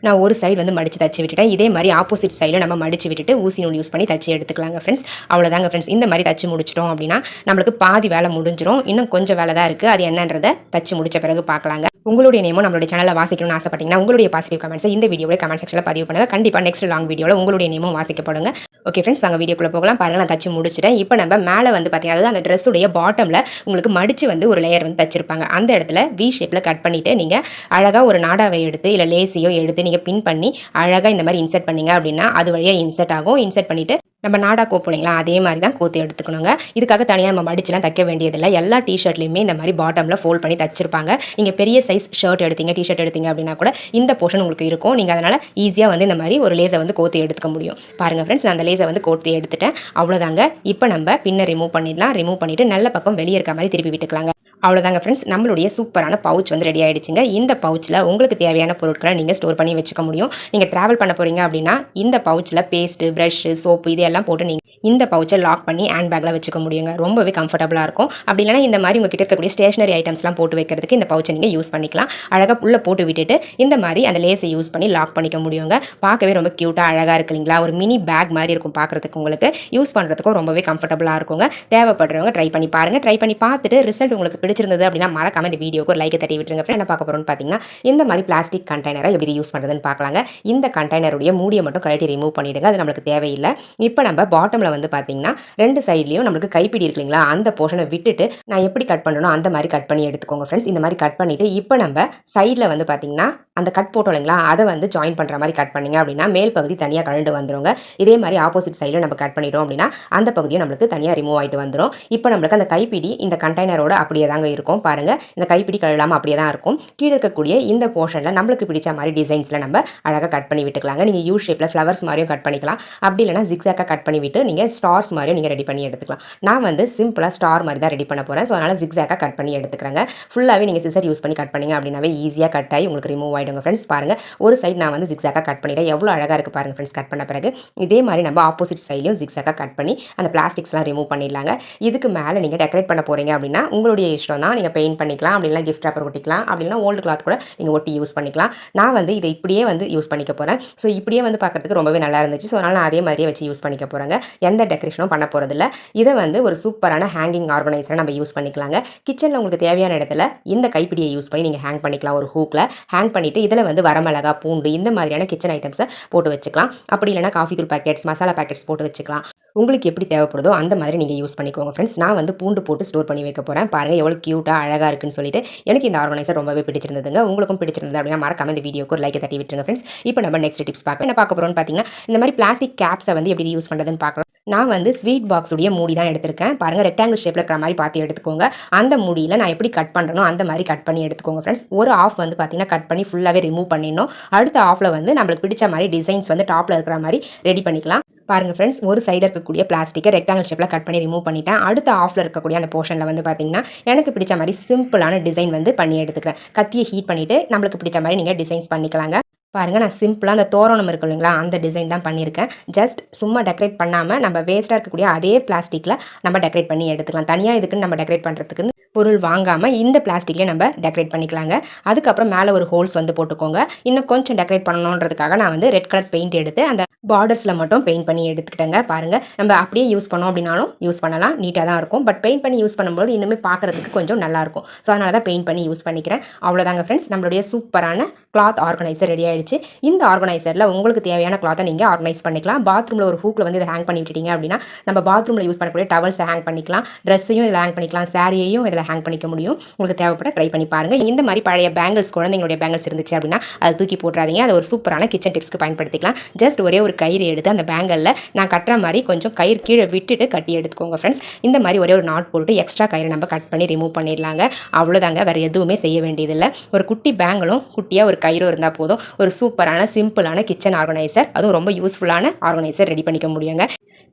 நான் ஒரு சைடு வந்து மடித்து தச்சு விட்டுட்டேன். இதே மாதிரி ஆப்போசிட் சைடில் நம்ம மடித்து விட்டுட்டு ஊசி நூல் யூஸ் பண்ணி தச்சு எடுத்துக்கலாங்க ஃப்ரெண்ட்ஸ். அவ்வளோதாங்க ஃப்ரெண்ட்ஸ். இந்த மாதிரி தச்சு முடிச்சிட்டோம் அப்படின்னா நம்மளுக்கு பாதி வேலை முடிஞ்சிடும். இன்னும் கொஞ்சம் வேலை தான் இருக்குது. அது என்னன்றதை தச்சு முடிச்ச பிறகு பார்க்கலாங்க. உங்களுடைய நேமும் நம்மளுடைய சேனலில் வாசிக்கணும்னு ஆசைப்பட்டீங்கன்னா உங்களுடைய பாசிட்டிவ் கமெண்ட்ஸை இந்த வீடியோவில் கமெண்ட் செக்ஷனில் பதிவு பண்ணுங்கள். கண்டிப்பாக நெக்ஸ்ட் லாங் வீடியோவில் உங்களுடைய நேமும் வாசிக்கப்படுங்க. ஓகே ஃப்ரெண்ட்ஸ், வாங்க வீடியோக்குள்ளே போகலாம். பாருங்கள், நான் தச்சு முடிச்சிட்டேன். இப்போ நம்ம மேலே வந்து பார்த்தீங்கன்னா அதாவது அந்த ட்ரெஸ்ஸுடைய பாட்டமில் உங்களுக்கு மடித்து வந்து ஒரு லேயர் வந்து தச்சிருப்பாங்க. அந்த இடத்துல வி ஷேப்பில் கட் பண்ணிவிட்டு நீங்கள் அழகாக ஒரு நாடாவை எடுத்து இல்லை லேசியோ எடுத்து நீங்கள் பின் பண்ணி அழகாக இந்த மாதிரி இன்சர்ட் பண்ணிங்க அப்படின்னா அது வழியாக இன்சர்ட் ஆகும். இன்சர்ட் பண்ணிவிட்டு நம்ம நாடா கோப்போம் அதே மாதிரி தான் கோத்து எடுத்துக்கணுங்க. இதுக்காக தனியாக நம்ம மடிச்சுலாம் தைக்க வேண்டியதில்லை. எல்லா டிஷர்ட்லையுமே இந்த மாதிரி பாட்டமில் ஃபோல்ட் பண்ணி தச்சிருப்பாங்க. நீங்கள் பெரிய சைஸ் ஷர்ட் எடுத்தீங்க, டிஷர்ட் எடுத்தீங்க அப்படின்னா கூட இந்த போர்ஷன் உங்களுக்கு இருக்கும். நீங்கள் அதனால் ஈஸியாக வந்து இந்த மாதிரி ஒரு லேஸை வந்து கோத்து எடுத்துக்க முடியும். பாருங்கள் ஃப்ரெண்ட்ஸ், நான் அந்த லேஸை வந்து கோத்து எடுத்துட்டேன். அவ்வளோதாங்க. இப்போ நம்ம பின்னை ரிமூவ் பண்ணிடலாம். ரிமூவ் பண்ணிவிட்டு நல்ல பக்கம் வெளியே இருக்க மாதிரி திருப்பி விட்டுக்கலாங்க. அவ்வளோதாங்க ஃப்ரெண்ட்ஸ், நம்மளுடைய சூப்பரான பவுச் வந்து ரெடி ஆகிடுச்சுங்க. இந்த பவுச்சில் உங்களுக்கு தேவையான பொருட்களை நீங்கள் ஸ்டோர் பண்ணி வச்சுக்க முடியும். நீங்கள் ட்ராவல் பண்ண போகிறீங்க அப்படின்னா இந்த பவுச்சில் பேஸ்ட்டு, ப்ரஷ்ஷு, சோப்பு இதெல்லாம் போட்டு நீங்கள் இந்த பவுச்சை லாக் பண்ணி ஹேண்ட் பேக்கில் வச்சுக்க முடியுங்க. ரொம்பவே கம்ஃபர்டபுளாக இருக்கும். அப்படி இல்லைனா இந்த மாதிரி உங்கள் கிட்ட இருக்கக்கூடிய ஸ்டேஷனரி ஐட்டம்ஸ்லாம் போட்டு வைக்கிறதுக்கு இந்த பவுச்சை நீங்கள் யூஸ் பண்ணிக்கலாம். அழகாக உள்ளே போட்டு விட்டுட்டு இந்த மாதிரி அந்த லேஸை யூஸ் பண்ணி லாக் பண்ணிக்க முடியுங்க. பார்க்கவே ரொம்ப க்யூட்டாக அழகாக இருக்கு இல்லைங்களா? ஒரு மினி பேக் மாதிரி இருக்கும் பார்க்குறதுக்கு. உங்களுக்கு யூஸ் பண்ணுறதுக்கும் ரொம்பவே கம்ஃபர்டபுளாக இருக்குங்க. தேவைப்படுறவங்க ட்ரை பண்ணி பாருங்கள். ட்ரை பண்ணி பார்த்துட்டு ரிசல்ட் உங்களுக்கு பிடிச்சிருந்தது அப்படின்னா மறக்காம இந்த வீடியோக்கு ஒரு லைக் தட்டி விட்டுருங்க. என்ன பார்க்க போகிறோம்னு பார்த்தீங்கன்னா இந்த மாதிரி பிளாஸ்டிக் கண்டெய்னரை எப்படி யூஸ் பண்ணுறதுன்னு பார்க்கலாங்க. இந்த கண்டெய்னருடைய மூடியை மட்டும் கழட்டி ரிமூவ் பண்ணிவிடுங்க. அது நம்மளுக்கு தேவையில்லை. இப்போ நம்ம பாட்டமில் வந்து பார்த்தீங்கன்னா ரெண்டு சைட்லையும் நம்மளுக்கு கைப்பிடி இருக்கு இல்லைங்களா? அந்த போர்ஷனை விட்டுட்டு நான் எப்படி கட் பண்ணணும் அந்த மாதிரி கட் பண்ணி எடுத்துக்கோங்க ஃப்ரெண்ட்ஸ். இந்த மாதிரி கட் பண்ணிவிட்டு இப்போ நம்ம சைடில் வந்து பார்த்தீங்கன்னா அந்த கட் போட்டோம் இல்லைங்களா? அதை வந்து ஜாயின் பண்ணுற மாதிரி கட் பண்ணிங்க அப்படின்னா மேல் பகுதி தனியாக கழண்டு வந்துடுங்க. இதே மாதிரி ஆப்போசிட் சைடில் நம்ம கட் பண்ணிட்டோம் அப்படின்னா அந்த பகுதியும் நம்மளுக்கு தனியாக ரிமூவ் ஆகிட்டு வந்துடும். இப்போ நம்மளுக்கு அந்த கைப்பிடி இந்த கண்டெய்னரோட அப்படியே தாங்க இருக்கும். பாருங்கள், இந்த கைப்பிடி கழலாமல் அப்படியே தான் இருக்கும். கீழே இருக்கக்கூடிய இந்த போர்ஷனில் நம்மளுக்கு பிடிச்ச மாதிரி டிசைன்ஸில் நம்ம அழகாக கட் பண்ணி விட்டுக்கலாங்க. நீங்கள் யூ ஷேப்பில் ஃப்ளவர்ஸ் மாதிரியும் கட் பண்ணிக்கலாம். அப்படி இல்லைனா ஜிக்ஸாக்காக கட் பண்ணி விட்டு நீங்கள் ஸ்டார்ஸ் மாதிரியும் நீங்கள் ரெடி பண்ணி எடுத்துக்கலாம். நான் வந்து சிம்பிளாக ஸ்டார் மாதிரி தான் ரெடி பண்ண போகிறேன். ஸோ அதனால் ஜிக்ஸாக்காக கட் பண்ணி எடுத்துக்கிறேங்க. ஃபுல்லாகவே நீங்கள் சிசர் யூஸ் பண்ணி கட் பண்ணிங்க அப்படின்னாவே ஈஸியாக கட் ஆகி உங்களுக்கு ரிமூவ் ஆகிடுங்க ஃப்ரெண்ட்ஸ். பாருங்கள், ஒரு சைடு நான் வந்து ஜிக்ஸாக்காக கட் பண்ணிவிட்டேன். எவ்வளோ அழகாக இருக்குது பாருங்கள் ஃப்ரெண்ட்ஸ். கட் பண்ண பிறகு இதே மாதிரி நம்ம ஆப்போசிட் சைட்லையும் ஜிக்ஸாக்காக கட் பண்ணி அந்த பிளாஸ்டிக்ஸ்லாம் ரிமூவ் பண்ணிடலாங்க. இதுக்கு மேலே நீங்கள் டெக்கரேட் பண்ண போகிறீங்க அப்படின்னா உங்களுடைய இஷ்டம் தான். நீங்கள் பெயிண்ட் பண்ணிக்கலாம், அப்படின்னா கிஃப்ட் ராப்பர் ஒட்டிக்கலாம், அப்படின்னா ஓல்டு கிளாத் கூட நீங்கள் ஒட்டி யூஸ் பண்ணிக்கலாம். நான் வந்து இதை இப்படியே வந்து யூஸ் பண்ணிக்க போகிறேன். ஸோ இப்படியே வந்து பார்க்குறதுக்கு ரொம்பவே நல்லா இருந்துச்சு. ஸோ அதனால் நான் அதே மாதிரியே வச்சு யூஸ் பண்ணிக்க போகிறேங்க. எந்த டெக்கரேஷனும் பண்ண போகிறதில்ல. இதை வந்து ஒரு சூப்பரான ஹேங்கிங் ஆர்கனைசரை நம்ம யூஸ் பண்ணிக்கலாங்க. கிச்சனில் உங்களுக்கு தேவையான இடத்துல இந்த கைப்பிடியை யூஸ் பண்ணி நீங்கள் ஹேங் பண்ணிக்கலாம். ஒரு ஹூக்கில் ஹேங் பண்ணிவிட்டு இதில் வந்து வரமிளகா, பூண்டு இந்த மாதிரியான கிச்சன் ஐட்டம்ஸை போட்டு வச்சுக்கலாம். அப்படி இல்லைனா காஃபி தூள் பேக்கெட்ஸ், மசாலா பேக்கெட்ஸ் போட்டு வச்சுக்கலாம். உங்களுக்கு எப்படி தேவைப்படுதோ அந்த மாதிரி நீங்கள் யூஸ் பண்ணிக்கோங்க ஃப்ரெண்ட்ஸ். நான் வந்து பூண்டு போட்டு ஸ்டோர் பண்ணி வைக்க போகிறேன். பாருங்கள் எவ்வளோ க்யூட்டாக அழகாக இருக்குன்னு சொல்லிட்டு எனக்கு இந்த ஆர்கனைசர் ரொம்பவே பிடிச்சிருந்ததுங்க. உங்களுக்கும் பிடிச்சிருந்தது அப்படின்னா மறக்காம இந்த வீடியோக்கு ஒரு லைக் தட்டி விட்டுருங்க ஃப்ரெண்ட்ஸ். இப்போ நம்ம நெக்ஸ்ட் டிப்ஸ் பார்க்க என்ன பார்க்க போகிறோம்னு பார்த்தீங்கன்னா இந்த மாதிரி பிளாஸ்டிக் கேப்ஸை வந்து எப்படி யூஸ் பண்ணுறதுன்னு பார்க்கலாம். நான் வந்து ஸ்வீட் பாக்ஸுடைய மூடி தான் எடுத்திருக்கேன். பாருங்கள், ரெக்டாங்கிள் ஷேப்பில் இருக்கிற மாதிரி பார்த்து எடுத்துக்கோங்க. அந்த மூடியில் நான் எப்படி கட் பண்ணுறனோ அந்த மாதிரி கட் பண்ணி எடுத்துக்கோங்க ஃப்ரெண்ட்ஸ். ஒரு ஆஃப் வந்து பார்த்தீங்கன்னா கட் பண்ணி ஃபுல்லாகவே ரிமூவ் பண்ணிடணும். அடுத்த ஆஃபில் வந்து நம்மளுக்கு பிடிச்ச மாதிரி டிசைன்ஸ் வந்து டாப்பில் இருக்கிற மாதிரி ரெடி பண்ணிக்கலாம். பாருங்கள் ஃப்ரெண்ட்ஸ், ஒரு சைடில் இருக்கக்கூடிய பிளாஸ்டிக்கை ரெக்டாங்கிள் ஷேப்பில் கட் பண்ணி ரிமூவ் பண்ணிட்டேன். அடுத்த ஆஃபில் இருக்கக்கூடிய அந்த போர்ஷனில் வந்து பார்த்தீங்கன்னா எனக்கு பிடிச்ச மாதிரி சிம்பிளான டிசைன் வந்து பண்ணி எடுத்துக்கிறேன். கத்தியை ஹீட் பண்ணிவிட்டு நம்மளுக்கு பிடிச்ச மாதிரி நீங்கள் டிசைன்ஸ் பண்ணிக்கலாங்க. பாருங்கள், நான் சிம்பிளாக அந்த தோரணம் இருக்கும் இல்லைங்களா? அந்த டிசைன் தான் பண்ணியிருக்கேன். ஜஸ்ட் சும்மா டெக்கரேட் பண்ணாமல் நம்ம வேஸ்ட்டாக இருக்கக்கூடிய அதே பிளாஸ்டிக்கில் நம்ம டெக்கரேட் பண்ணி எடுத்துக்கலாம். தனியாக இதுக்குன்னு நம்ம டெக்கரேட் பண்ணுறதுக்குன்னு பொருள் வாங்காமல் இந்த பிளாஸ்டிக்லேயே நம்ம டெக்கரேட் பண்ணிக்கலாங்க. அதுக்கப்புறம் மேலே ஒரு ஹோல்ஸ் வந்து போட்டுக்கோங்க. இன்னும் கொஞ்சம் டெக்கரேட் பண்ணணுன்றதுக்காக நான் வந்து ரெட் கலர் பெயிண்ட் எடுத்து அந்த பார்டர்ஸில் மட்டும் பெயிண்ட் பண்ணி எடுத்துக்கிட்டேங்க. பாருங்கள், நம்ம அப்படியே யூஸ் பண்ணோம் அப்படின்னாலும் யூஸ் பண்ணலாம், நீட்டாக தான் இருக்கும். பட் பெயிண்ட் பண்ணி யூஸ் பண்ணும்போது இன்னுமே பார்க்குறதுக்கு கொஞ்சம் நல்லாயிருக்கும். ஸோ அதனால தான் பெயிண்ட் பண்ணி யூஸ் பண்ணிக்கிறேன். அவ்வளோதாங்க ஃப்ரெண்ட்ஸ், நம்மளுடைய சூப்பரான கிளாத் ஆர்கனைசர் ரெடி ஆகிடுச்சு. இந்த ஆர்கனைசரில் உங்களுக்கு தேவையான கிளாத்தை நீங்கள் ஆர்கனைஸ் பண்ணிக்கலாம். பாத்ரூமில் ஒரு ஹூக்கில் வந்து இதை ஹேங் பண்ணி விட்டுட்டீங்க அப்படின்னா நம்ம பாத்ரூமில் யூஸ் பண்ணக்கூடிய டவல்ஸை ஹேங் பண்ணிக்கலாம், ட்ரெஸ்ஸையும் இதில் ஹேங் பண்ணிக்கலாம், சாரியையும் இதில் ஹேங் பண்ணிக்க முடியும். உங்களுக்கு தேவைப்பட்ட ட்ரை பண்ணி பாருங்கள். இந்த மாதிரி பழைய பேங்கிள்ஸ், குழந்தைங்களுடைய பேங்கிள்ஸ் இருந்துச்சு அப்படின்னா அதை தூக்கி போட்டுறாதீங்க. அது ஒரு சூப்பரான கிச்சன் டிப்ஸ்க்கு பயன்படுத்திக்கலாம். ஜஸ்ட் ஒரே ஒரு கயிறு எடுத்து அந்த பேங்கிளில் நான் கட்டுற மாதிரி கொஞ்சம் கயிறு கீழே விட்டுட்டு கட்டி எடுத்துக்கோங்க ஃப்ரெண்ட்ஸ். இந்த மாதிரி ஒரே ஒரு நாட் போட்டு எக்ஸ்ட்ரா கயிறு நம்ம கட் பண்ணி ரிமூவ் பண்ணிடலாங்க. அவ்வளோதாங்க, வேறு எதுவுமே செய்ய வேண்டியதில்லை. ஒரு குட்டி பேங்கிளும் குட்டியாக ஒரு கயிறும் இருந்தால் போதும். ஒரு சூப்பரான சிம்பிளான கிச்சன் ஆர்கனைசர், அதுவும் ரொம்ப யூஸ்ஃபுல்லான ஆர்கனைசர் ரெடி பண்ணிக்க முடியுங்க.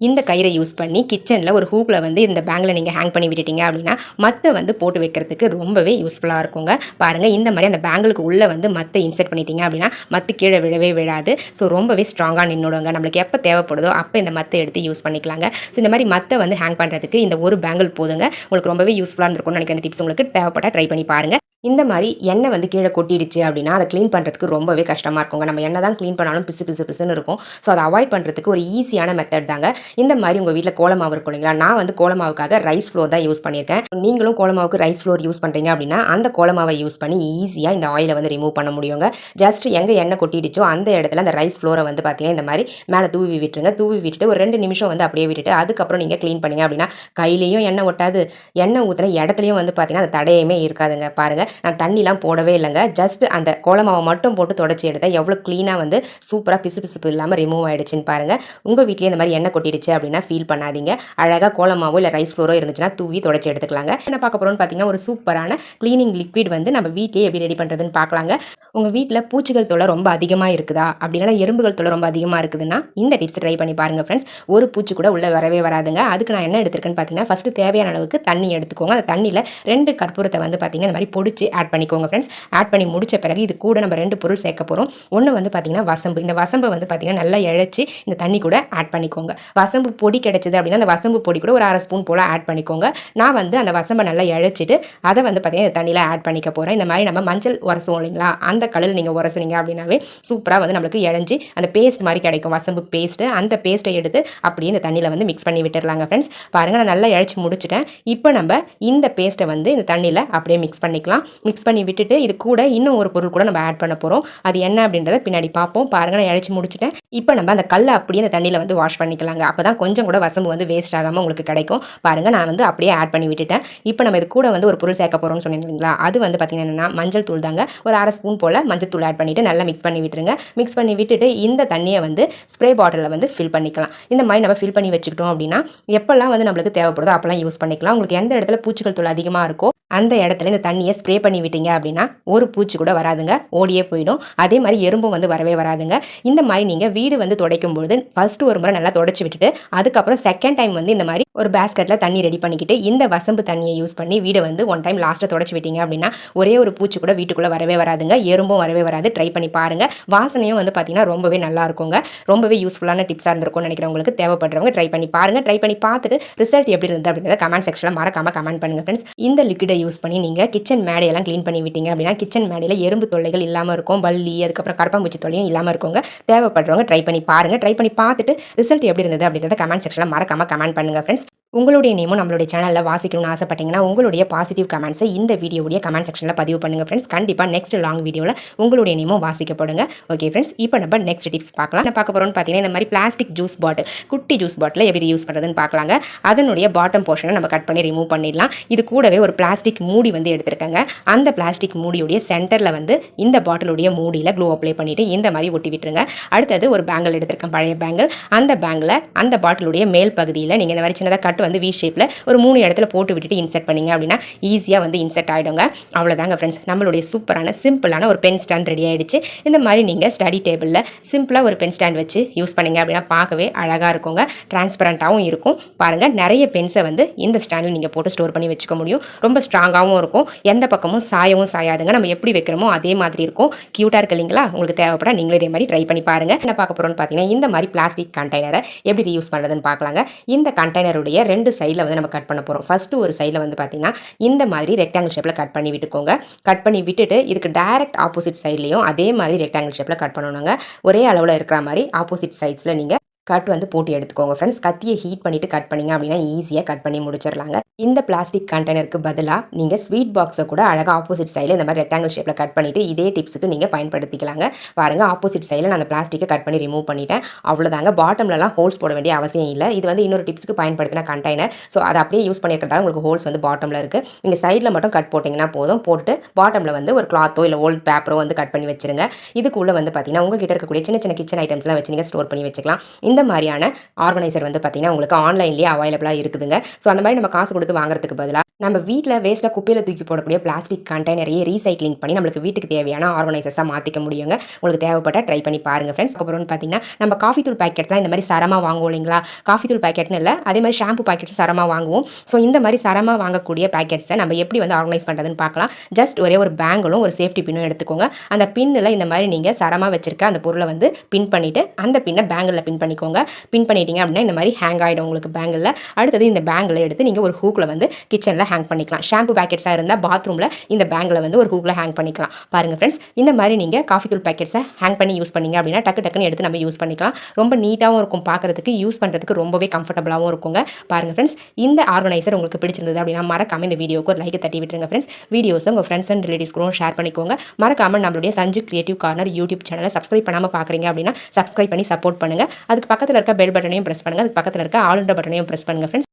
இந்த கயிறை யூஸ் பண்ணி கிச்சனில் ஒரு ஹூக்கில் வந்து இந்த பேங்கில் நீங்கள் ஹேங் பண்ணி விட்டுட்டீங்க அப்படின்னா மற்ற வந்து போட்டு வைக்கிறதுக்கு ரொம்பவே யூஸ்ஃபுல்லாக இருக்குங்க. பாருங்கள், இந்த மாதிரி அந்த பேங்கிளுக்கு உள்ளே வந்து மற்ற இன்செர்ட் பண்ணிட்டீங்க அப்படின்னா மற்ற கீழே விழவே விழாது. ஸோ ரொம்பவே ஸ்ட்ராங்காக நின்றுடுங்க. நம்மளுக்கு எப்போ தேவைப்படுதோ அப்போ இந்த மற்ற எடுத்து யூஸ் பண்ணிக்கலாங்க. ஸோ இந்த மாதிரி மற்ற வந்து ஹேங் பண்ணுறதுக்கு இந்த ஒரு பேங்கிள் போதுங்க. உங்களுக்கு ரொம்பவே யூஸ்ஃபுல்லாக இருந்திருக்கும்னு நினைக்கிற இந்த டிப்ஸ் உங்களுக்கு தேவைப்பட்டால் ட்ரை பண்ணி பாருங்கள். இந்த மாதிரி எண்ணெய் வந்து கீழே கொட்டிடுச்சு அப்படின்னா அதை க்ளீன் பண்ணுறதுக்கு ரொம்பவே கஷ்டமாக இருக்குங்க. நம்ம என்ன தான் க்ளீன் பண்ணாலும் பிசு பிசு பிசுன்னு இருக்கும். ஸோ அதை அவாய்ட் பண்ணுறதுக்கு ஒரு ஈஸியான மெத்தட் தாங்க. இந்த மாதிரி உங்கள் வீட்டில் கோலமாவு இருக்கும் இல்லைங்களா, நான் வந்து கோலமாவுக்காக ரைஸ் ஃப்ளோர் தான் யூஸ் பண்ணியிருக்கேன். நீங்களும் கோலமாவுக்கு ரைஸ் ஃப்ளோர் யூஸ் பண்ணுறீங்க அப்படின்னா அந்த கோலமாவை யூஸ் பண்ணி ஈஸியாக இந்த ஆயிலை வந்து ரிமூவ் பண்ண முடியுங்க. ஜஸ்ட் எங்கே எண்ணெய் கொட்டிடுச்சோ அந்த இடத்துல அந்த ரைஸ் ஃப்ளோரை வந்து பார்த்தீங்கன்னா இந்த மாதிரி மேலே தூவி விட்டுருங்க. தூவி விட்டுட்டு ஒரு 2 நிமிஷம் வந்து அப்படியே விட்டுட்டு அதுக்கப்புறம் நீங்கள் க்ளீன் பண்ணிங்க அப்படின்னா கையிலையும் எண்ணெய் ஒட்டாது, எண்ணெய் ஊற்றின இடத்துலையும் வந்து பார்த்தீங்கன்னா அந்த தடையுமே இருக்காதுங்க. பாருங்கள், நான் தண்ணிலாம் போடவே இல்லைங்க. ஜஸ்ட் அந்த கோலமாவை மட்டும் போட்டு தொடச்சி எடுத்தால் எவ்வளோ க்ளீனாக வந்து சூப்பராக பிசு பிசுப்பு இல்லாமல் ரிமூவ் ஆகிடுச்சின்னு பாருங்கள். உங்கள் வீட்லேயே இந்த மாதிரி எண்ணெய் கொட்டிடுச்சு அப்படின்னா ஃபீல் பண்ணாதீங்க. அழகாக கோலமாவோ இல்லை ரைஸ் ஃப்ளோரோ இருந்துச்சுன்னா தூவி தொடச்சி எடுத்துக்கலாங்க. என்ன பார்க்க போகிறோம்னு பார்த்தீங்கன்னா ஒரு சூப்பரான க்ளீனிங் லிக்விட் வந்து நம்ம வீட்லேயே எப்படி ரெடி பண்ணுறதுன்னு பார்க்கலாங்க. உங்கள் வீட்டில் பூச்சிகள் தொல்லை ரொம்ப அதிகமாக இருக்குதா, அப்படின்னா எறும்புகள் தொல்லை ரொம்ப அதிகமாக இருக்குதுன்னா இந்த டிப்ஸ் ட்ரை பண்ணி பாருங்கள் ஃப்ரெண்ட்ஸ். ஒரு பூச்சி கூட உள்ளே வரவே வராதுங்க. அதுக்கு நான் என்ன எடுத்துருக்கேன்னு பார்த்தீங்கன்னா ஃபஸ்ட்டு தேவையான அளவுக்கு தண்ணி எடுத்துக்கோங்க. அந்த தண்ணியில் 2 கற்பூரத்தை வந்து பார்த்தீங்கன்னா இந்த மாதிரி பொடிச்சு ஆட் பண்ணிக்கோங்க ஃப்ரெண்ட்ஸ். ஆட் பண்ணி முடிச்ச பிறகு இது கூட நம்ம 2 பொருள் சேர்க்க போகிறோம். ஒன்று வந்து பார்த்தீங்கன்னா வசம்பு. இந்த வசம்பை வந்து பார்த்தீங்கன்னா நல்லா இழைச்சி இந்த தண்ணி கூட ஆட் பண்ணிக்கோங்க. வசம்பு பொடி கிடைச்சது அப்படின்னா அந்த வசம்பு பொடி கூட ஒரு 1/2 ஸ்பூன் போல் ஆட் பண்ணிக்கோங்க. நான் வந்து அந்த வசம்பை நல்லா இழைச்சிட்டு அதை வந்து பார்த்தீங்கன்னா இந்த தண்ணியில் ஆட் பண்ணிக்க போகிறேன். இந்த மாதிரி நம்ம மஞ்சள் உரசுவோம் இல்லைங்களா, அந்த கலரில் நீங்கள் உரசுனீங்க அப்படின்னாவே சூப்பராக வந்து நம்மளுக்கு இழைஞ்சி அந்த பேஸ்ட் மாதிரி கிடைக்கும், வசம்பு பேஸ்ட்டு. அந்த பேஸ்ட்டை எடுத்து அப்படியே இந்த தண்ணியில் வந்து மிக்ஸ் பண்ணி விட்டுடலாங்க ஃப்ரெண்ட்ஸ். பாருங்கள், நான் நல்லா இழைச்சி முடிச்சிட்டேன். இப்போ நம்ம இந்த பேஸ்ட்டை வந்து இந்த தண்ணியில் அப்படியே மிக்ஸ் பண்ணிக்கலாம். மிக்ஸ் பண்ணி விட்டுட்டு இது கூட இன்னும் ஒரு பொருள் கூட நம்ம ஆட் பண்ண போகிறோம். அது என்ன அப்படின்றத பின்னாடி பார்ப்போம். பாருங்கள், நான் இழைச்சி முடிச்சிட்டேன். இப்போ நம்ம அந்த கல்லை அப்படியே அந்த தண்ணியில் வந்து வாஷ் பண்ணிக்கலாங்க. அப்போ தான் கொஞ்சம் கூட வசம்பு வந்து வேஸ்ட் ஆகாமல் உங்களுக்கு கிடைக்கும். பாருங்கள், நான் வந்து அப்படியே ஆட் பண்ணி விட்டுட்டேன். இப்போ நம்ம இது கூட வந்து ஒரு பொருள் சேர்க்க போகிறோம்னு சொன்னீங்களா, அது வந்து பார்த்தீங்கன்னா மஞ்சள் தூள் தாங்க. ஒரு 1/2 ஸ்பூன் போல் மஞ்சள் தூள் ஆட் பண்ணிவிட்டு நல்லா மிக்ஸ் பண்ணி விட்டுருங்க. மிக்ஸ் பண்ணி விட்டுட்டு இந்த தண்ணியை வந்து ஸ்ப்ரே பாட்டிலில் வந்து ஃபில் பண்ணிக்கலாம். இந்த மாதிரி நம்ம ஃபில் பண்ணி வச்சுக்கிட்டோம் அப்படின்னா எப்போல்லாம் வந்து நம்மளுக்கு தேவைப்படுதோ அப்போல்லாம் யூஸ் பண்ணிக்கலாம். உங்களுக்கு எந்த இடத்துல பூச்சிகள் தொல்லை அதிகமாக இருக்கோ அந்த இடத்துல இந்த தண்ணியை ஸ்ப்ரே பண்ணி விட்டீங்க அப்படின்னா ஒரு பூச்சி கூட வராதுங்க, ஓடியே போயிடும். அதே மாதிரி எறும்பும் வந்து வரவே வராதுங்க. இந்த மாதிரி நீங்கள் வீடு வந்து துடைக்கும் பொழுது ஃபர்ஸ்ட் ஒரு முறை நல்லா தொடச்சி விட்டுட்டு அதுக்கப்புறம் செகண்ட் டைம் வந்து இந்த மாதிரி ஒரு பேஸ்கெட்டில் தண்ணி ரெடி பண்ணிக்கிட்டு இந்த வசம்பு தண்ணியை யூஸ் பண்ணி வீடை வந்து ஒன் டைம் லாஸ்ட்டாக தொடச்சி விட்டீங்க அப்படின்னா ஒரே ஒரு பூச்சி கூட வீட்டுக்குள்ளே வரவே வராதுங்க, எறும்பும் வரவே வராது. ட்ரை பண்ணி பாருங்கள். வாசனையும் வந்து பார்த்தீங்கன்னா ரொம்பவே நல்லா இருக்குங்க. ரொம்பவே யூஸ்ஃபுல்லான டிப்ஸாக இருந்திருக்கும்னு நினைக்கிறவங்களுக்கு தேவைப்படுறவங்க ட்ரை பண்ணி பாருங்கள். ட்ரை பண்ணி பார்த்துட்டு ரிசல்ட் எப்படி இருந்தது அப்படின்றத கமெண்ட் செக்ஷனில் மறக்காமல் கமெண்ட் பண்ணுங்கள் ஃப்ரெண்ட்ஸ். இந்த லிக்விடை யூஸ் பண்ணி நீங்கள் கிச்சன் மேடையெல்லாம் க்ளீன் பண்ணி விட்டீங்க அப்படின்னா கிச்சன் மேடையில் எறும்பு தொல்லைகள் இல்லாமல் இருக்கும், பல்லி அதுக்கப்புறம் கரப்பாம்பூச்சி தொல்லையும் இல்லாமல் இருக்குங்க. தேவைப்படுறவங்க ட்ரை பண்ணி பாருங்கள். ட்ரை பண்ணி பார்த்துட்டு ரிசல்ட் எப்படி இருந்தது அப்படின்றத கமெண்ட் செக்ஷனில் மறக்காமல் கமெண்ட் பண்ணுங்கள் ஃப்ரெண்ட்ஸ். உங்களுடைய நேமும் நம்மளுடைய சேனலில் வாசிக்கணும்னு ஆசைப்பட்டீங்கன்னா உங்களுடைய பாசிட்டிவ் கமெண்ட்ஸை இந்த வீடியோவுடைய கமெண்ட் செக்ஷனில் பதிவு பண்ணுங்கள் ஃப்ரெண்ட்ஸ். கண்டிப்பாக நெக்ஸ்ட் லாங் வீடியோவில் உங்களுடைய நேமும் வாசிக்கப்படுங்க. ஓகே ஃப்ரெண்ட்ஸ், இப்போ நம்ம நெக்ஸ்ட் டிப்ஸ் பார்க்கலாம். என்ன பார்க்க போகிறோம்னு பார்த்தீங்கன்னா இந்த மாதிரி பிளாஸ்டிக் ஜூஸ் பாட்டில், குட்டி ஜூஸ் பாட்டில் எப்படி யூஸ் பண்ணுறதுன்னு பார்க்கலாங்க. அதனுடைய பாட்டம் போர்ஷனை நம்ம கட் பண்ணி ரிமூவ் பண்ணிடலாம். இது கூடவே ஒரு பிளாஸ்டிக் மூடி வந்து எடுத்துருக்கேங்க. அந்த பிளாஸ்டிக் மூடியுடைய சென்டரில் வந்து இந்த பாட்டிலுடைய மூடியில் க்ளூ அப்ளை பண்ணிவிட்டு இந்த மாதிரி ஒட்டி விட்டுருங்க. அடுத்தது ஒரு பேங்கிள் எடுத்திருக்கேன், பழைய பேங்கிள். அந்த பேங்கில் அந்த பாட்டிலுடைய மேல் பகுதியில் நீங்கள் இந்த மாதிரி சின்னதாக கட் வந்து வி ஷேப்பில் ஒரு 3 இடத்துல போட்டு விட்டுட்டு இன்செர்ட் பண்ணிங்க அப்படின்னா ஈஸியாக வந்து இன்செர்ட் ஆகிடுங்க. அவ்வளோதாங்க ஃப்ரெண்ட்ஸ், நம்மளுடைய சூப்பரான சிம்பிளான ஒரு பென் ஸ்டாண்ட் ரெடி ஆகிடுச்சு. இந்த மாதிரி நீங்கள் ஸ்டடி டேபிளில் சிம்பிளாக ஒரு பென் ஸ்டாண்ட் வச்சு யூஸ் பண்ணிங்க அப்படின்னா பார்க்கவே அழகாக இருக்குங்க, டிரான்ஸ்பரண்ட்டாகவும் இருக்கும். பாருங்கள், நிறைய பென்ஸை வந்து இந்த ஸ்டாண்டில் நீங்கள் போட்டு ஸ்டோர் பண்ணி வச்சுக்க முடியும். ரொம்ப ஸ்ட்ராங்காகவும் இருக்கும், எந்த பக்கமும் சாயவும் சாயாதுங்க. நம்ம எப்படி வைக்கிறோமோ அதே மாதிரி இருக்கும். க்யூட்டாக இருக்கு இல்லைங்களா? உங்களுக்கு தேவைப்பட நீங்களும் இதே மாதிரி ட்ரை பண்ணி பாருங்கள். என்ன பார்க்க போகிறோம்னு பார்த்தீங்கன்னா இந்த மாதிரி பிளாஸ்டிக் கண்டெய்னரை எப்படி யூஸ் பண்ணுறதுன்னு பார்க்கலாங்க. இந்த கண்டெய்னருடைய 2 சைடில் வந்து நம்ம கட் பண்ண போகிறோம். ஃபஸ்ட்டு ஒரு சைடில் வந்து பார்த்தீங்கன்னா இந்த மாதிரி ரெக்டாங்கிள் ஷேப்பில் கட் பண்ணி விட்டுக்கோங்க. கட் பண்ணி விட்டுட்டு இதுக்கு டைரக்ட் ஆப்போசிட் சைட்லேயும் அதே மாதிரி ரெக்டாங்கிள் ஷேப்பில் கட் பண்ணணுங்க. ஒரே அளவில் இருக்கிற மாதிரி ஆப்போசிட் சைட்ஸில் நீங்கள் கட் வந்து போட்டு எடுத்துக்கோங்க ஃப்ரெண்ட்ஸ். கத்தியை ஹீட் பண்ணிவிட்டு கட் பண்ணிங்க அப்படின்னா ஈஸியாக கட் பண்ணி முடிச்சிடலாங்க. இந்த பிளாஸ்டிக் கண்டெய்னருக்கு பதிலாக நீங்கள் ஸ்வீட் பாக்ஸை கூட அழகாக ஆப்போசிட் சைடில் இந்த மாதிரி ரெக்டாங்கிள் ஷேப்பில் கட் பண்ணிவிட்டு இதே டிப்ஸுக்கு நீங்கள் பயன்படுத்திக்கலாங்க. பாருங்கள், ஆப்போசிட் சைடில் நான் அந்த பிளாஸ்டிக்கை கட் பண்ணி ரிமூவ் பண்ணிட்டேன். அவ்வளோதாங்க. பாட்டம்லலாம் ஹோல்ஸ் போட வேண்டிய அவசியம் இல்லை. இது வந்து இன்னொரு டிப்ஸுக்கு பயன்படுத்தின கண்டெய்னர். ஸோ அதை அப்படியே யூஸ் பண்ணியிருக்கிறதால உங்களுக்கு ஹோல்ஸ் வந்து பாட்டமில் இருக்குது. நீங்கள் சைடில் மட்டும் கட் போட்டிங்கன்னா போதும். போட்டுட்டு பாட்டமில் வந்து ஒரு கிளாத்தோ இல்லை ஓல்ட் பேப்பரோ வந்து கட் பண்ணி வச்சுருங்க. இதுக்குள்ளே வந்து பார்த்தீங்கன்னா உங்கள் கிட்ட இருக்கக்கூடிய சின்ன சின்ன கிச்சன் ஐட்டம்ஸ்லாம் வச்சு நீங்கள் ஸ்டோர் பண்ணி வச்சுக்கலாம். இந்த மாதிரியான ஆர்கனைசர் வந்து பார்த்தீங்கன்னா உங்களுக்கு ஆன்லைன்லேயே அவைலபிளாக இருக்குதுங்க. ஸோ அந்த மாதிரி நம்ம காசு கொடுத்து வாங்குறதுக்கு பதிலாக நம்ம வீட்டில் வேஸ்ட்டில் குப்பையில் தூக்கி போடக்கூடிய பிளாஸ்டிக் கண்டெய்னரையே ரீசைக்ளிங் பண்ணி நம்மளுக்கு வீட்டுக்கு தேவையான ஆர்கனைசர்ஸாக மாற்றிக்க முடியுங்க. உங்களுக்கு தேவைப்பட்ட ட்ரை பண்ணி பாருங்கள் ஃப்ரெண்ட்ஸ். அப்புறம் பார்த்தீங்கன்னா நம்ம காஃபி தூள் பேக்கெட்லாம் இந்த மாதிரி சரமாக வாங்குவோம் இல்லைங்களா? காஃபி தூள் பேக்கெட்னு இல்லை, அதே மாதிரி ஷாம்பு பேக்கெட்ஸ் சரமாக வாங்குவோம். ஸோ இந்த மாதிரி சரமாக வாங்கக்கூடிய பேக்கெட்ஸை நம்ம எப்படி வந்து ஆர்கனைஸ் பண்ணுறதுன்னு பார்க்கலாம். ஜஸ்ட் ஒரே ஒரு பேங்கிலும் ஒரு சேஃப்டி பின்னும் எடுத்துக்கோங்க. அந்த பின்னில் இந்த மாதிரி நீங்கள் சரமாக வச்சிருக்க அந்த பொருளை வந்து பின் பண்ணிவிட்டு அந்த பின்னை பேங்கில் பின் பண்ணிக்கோங்க. பண்ணிக்கோங்க. பின் பண்ணிட்டீங்க அப்படின்னா இந்த மாதிரி ஹேங் ஆகிடும் உங்களுக்கு பேங்கில். அடுத்தது இந்த பேங்கில் எடுத்து நீங்கள் ஒரு ஹூக்கில் வந்து கிச்சனில் ஹேங் பண்ணிக்கலாம். ஷாம்பு பேக்கெட்ஸாக இருந்தால் பாத்ரூமில் இந்த பேங்கில் வந்து ஒரு ஹூக்கில் ஹேங் பண்ணிக்கலாம். பாருங்கள் ஃப்ரெண்ட்ஸ், இந்த மாதிரி நீங்கள் காஃபி தூள் பேக்கெட்ஸை ஹேங் பண்ணி யூஸ் பண்ணிங்க அப்படின்னா டக்கு டக்குன்னு எடுத்து நம்ம யூஸ் பண்ணிக்கலாம். ரொம்ப நீட்டாகவும் இருக்கும், பார்க்குறதுக்கு யூஸ் பண்ணுறதுக்கு ரொம்பவே கம்ஃபர்டபுளாகவும் இருக்குங்க. பாருங்கள் ஃப்ரெண்ட்ஸ், இந்த ஆர்கனைசர் உங்களுக்கு பிடிச்சிருந்தது அப்படின்னா மறக்காமல் இந்த வீடியோக்கு ஒரு லைக் தட்டி விட்டுருங்க ஃப்ரெண்ட்ஸ். வீடியோஸை உங்கள் ஃப்ரெண்ட்ஸ் அண்ட் ரிலேட்டிவ்ஸ்க்கும் ஷேர் பண்ணிக்கோங்க. மறக்காமல் நம்மளுடைய சஞ்சு கிரியேட்டிவ் கார்னர் யூடியூப் சேனலை சப்ஸ்கிரைப் பண்ணாமல் பார்க்குறீங்க அப்படின்னா சப்ஸ்கிரைப் பண்ணி சப்போர்ட் பண்ணுங்கள். அதுக்கு பக்கத்தில் இருக்க பெல் பட்டனையும் ப்ரெஸ் பண்ணுங்கள். அதுக்கு பக்கத்தில் இருக்க ஆல் பட்டனையும் ப்ரெஸ் பண்ணுங்கள் ஃப்ரெண்ட்ஸ்.